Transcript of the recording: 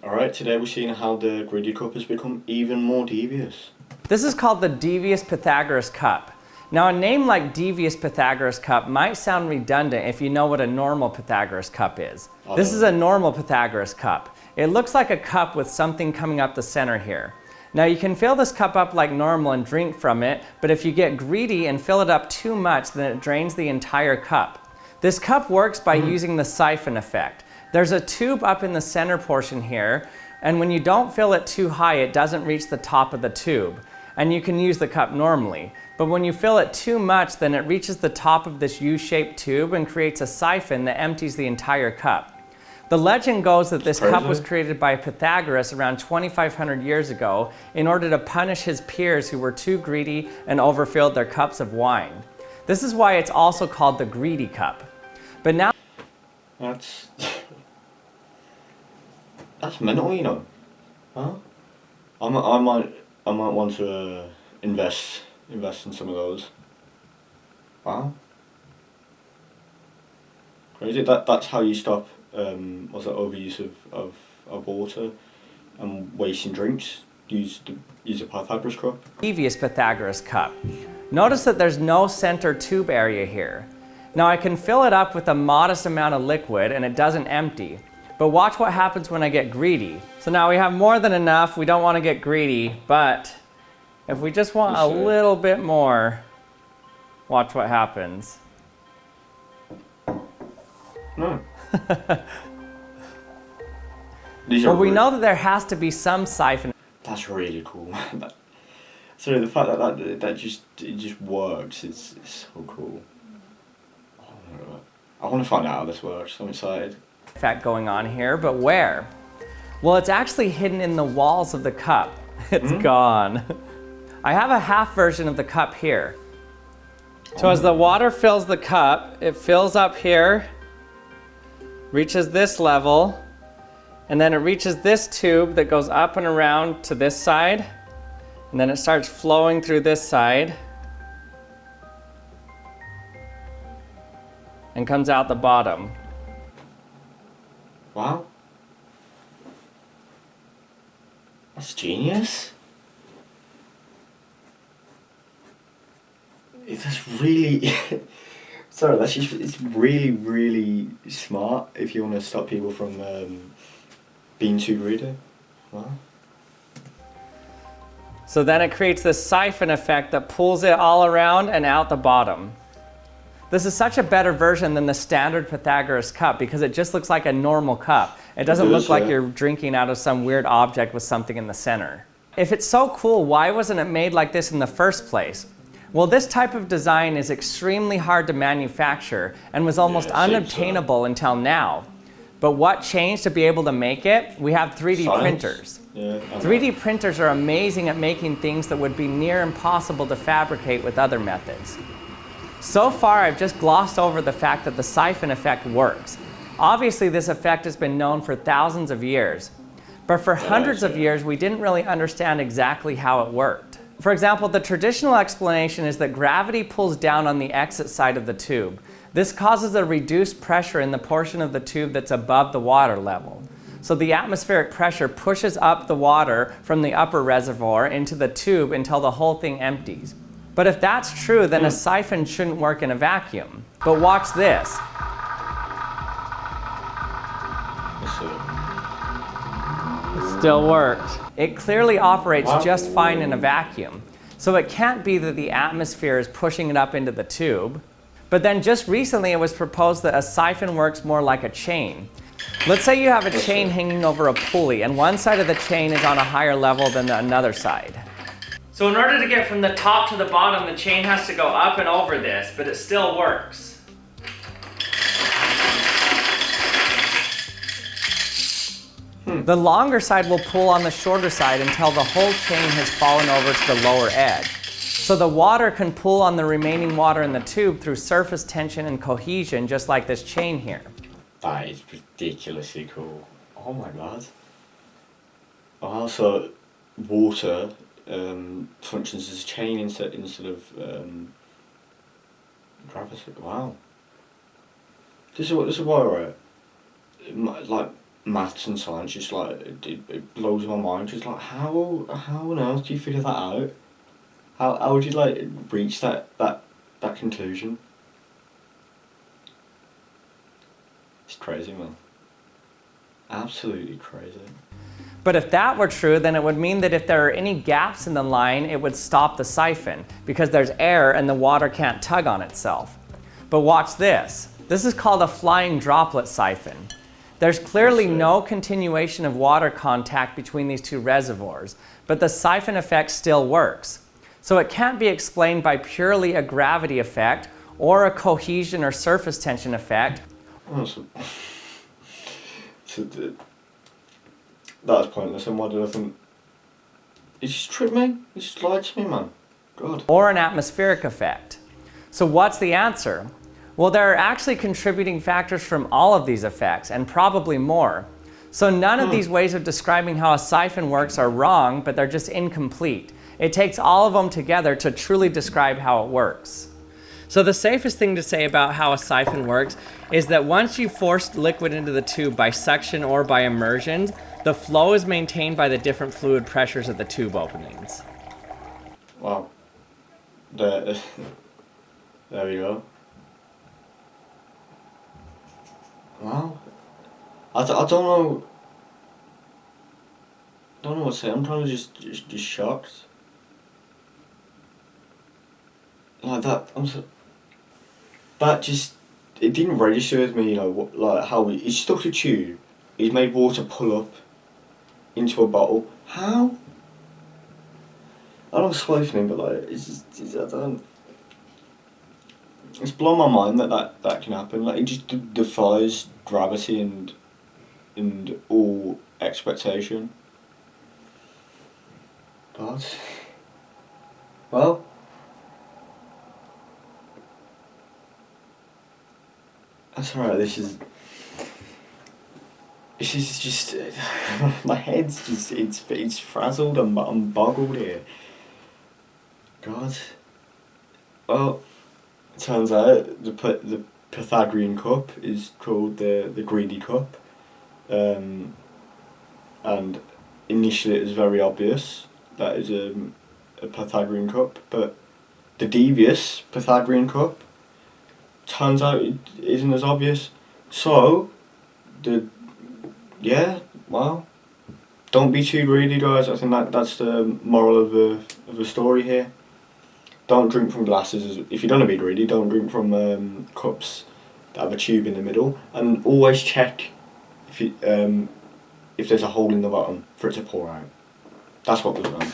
Alright, today we're seeing how the greedy cup has become even more devious. This is called the Devious Pythagoras cup. Now a name like Devious Pythagoras cup might sound redundant if you know what a normal Pythagoras cup is. This is a normal Pythagoras cup. It looks like a cup with something coming up the center here. Now you can fill this cup up like normal and drink from it, but if you get greedy and fill it up too much, then it drains the entire cup. This cup works by using the siphon effect. There's a tube up in the center portion here, and when you don't fill it too high, it doesn't reach the top of the tube, and you can use the cup normally. But when you fill it too much, then it reaches the top of this U-shaped tube and creates a siphon that empties the entire cup. The legend goes that this cup was created by Pythagoras around 2,500 years ago in order to punish his peers who were too greedy and overfilled their cups of wine. This is why it's also called the greedy cup. But now That's mental, you know. Huh? I might want to invest in some of those. Wow. Crazy. That's how you stop overuse of water and wasting drinks. Use a Pythagoras cup. Devious Pythagoras cup. Notice that there's no center tube area here. Now I can fill it up with a modest amount of liquid and it doesn't empty. But watch what happens when I get greedy. So now we have more than enough. We don't want to get greedy, but if we just want a little bit more, watch what happens. No. Well, we know that there has to be some siphon. That's really cool. So the fact that it just works is so cool. I want to find out how this works. I'm excited. Effect going on here, but where? Well, it's actually hidden in the walls of the cup. It's gone. I have a half version of the cup here. So as the water fills the cup, it fills up here, reaches this level, and then it reaches this tube that goes up and around to this side, and then it starts flowing through this side and comes out the bottom. Wow. That's genius. That's really sorry, it's really, really smart if you want to stop people from being too greedy. Wow. So then it creates this siphon effect that pulls it all around and out the bottom. This is such a better version than the standard Pythagoras cup because it just looks like a normal cup. It doesn't look like you're drinking out of some weird object with something in the center. If it's so cool, why wasn't it made like this in the first place? Well, this type of design is extremely hard to manufacture and was almost unobtainable until now. But what changed to be able to make it? We have 3D printers. 3D printers are amazing at making things that would be near impossible to fabricate with other methods. So far, I've just glossed over the fact that the siphon effect works. Obviously, this effect has been known for thousands of years. But for hundreds of years, we didn't really understand exactly how it worked. For example, the traditional explanation is that gravity pulls down on the exit side of the tube. This causes a reduced pressure in the portion of the tube that's above the water level. So the atmospheric pressure pushes up the water from the upper reservoir into the tube until the whole thing empties. But if that's true, then a siphon shouldn't work in a vacuum. But watch this. It still worked. It clearly operates just fine in a vacuum. So it can't be that the atmosphere is pushing it up into the tube. But then just recently it was proposed that a siphon works more like a chain. Let's say you have a chain hanging over a pulley and one side of the chain is on a higher level than another side. So in order to get from the top to the bottom, the chain has to go up and over this, but it still works. The longer side will pull on the shorter side until the whole chain has fallen over to the lower edge. So the water can pull on the remaining water in the tube through surface tension and cohesion, just like this chain here. That is ridiculously cool. Oh my god. Also, water functions as a chain instead of gravity. Wow. This is why, right? Like maths and science just like it blows my mind. Just like how on earth do you figure that out? How would you like reach that conclusion? It's crazy, man. Absolutely crazy. But if that were true, then it would mean that if there are any gaps in the line, it would stop the siphon because there's air and the water can't tug on itself. But watch this. This is called a flying droplet siphon. There's clearly no continuation of water contact between these two reservoirs, but the siphon effect still works. So it can't be explained by purely a gravity effect or a cohesion or surface tension effect. Oh, that's pointless. And why did I think? He just tricked me. He just lied to me, man. God. Or an atmospheric effect. So what's the answer? Well, there are actually contributing factors from all of these effects, and probably more. So none of these ways of describing how a siphon works are wrong, but they're just incomplete. It takes all of them together to truly describe how it works. So the safest thing to say about how a siphon works is that once you force liquid into the tube by suction or by immersion, the flow is maintained by the different fluid pressures of the tube openings. Wow. There we go. Wow. I don't know. Don't know what to say. I'm kind of just shocked. Like that. That just, it didn't register with me. You know what, like how he stuck a tube. He's made water pull up into a bottle. How? I don't siphoning, but like I don't. It's blown my mind that can happen. Like it just defies gravity and all expectation. But well, that's alright. This is just my head's just it's frazzled. I'm boggled here. God. Well, it turns out the Pythagorean cup is called the greedy cup, and initially it was very obvious that is a Pythagorean cup, but the devious Pythagorean cup turns out it isn't as obvious. So well, don't be too greedy, guys. I think that's the moral of the story here. Don't drink from glasses. If you're gonna be greedy, don't drink from cups that have a tube in the middle, and always check if there's a hole in the bottom for it to pour out. That's what was wrong.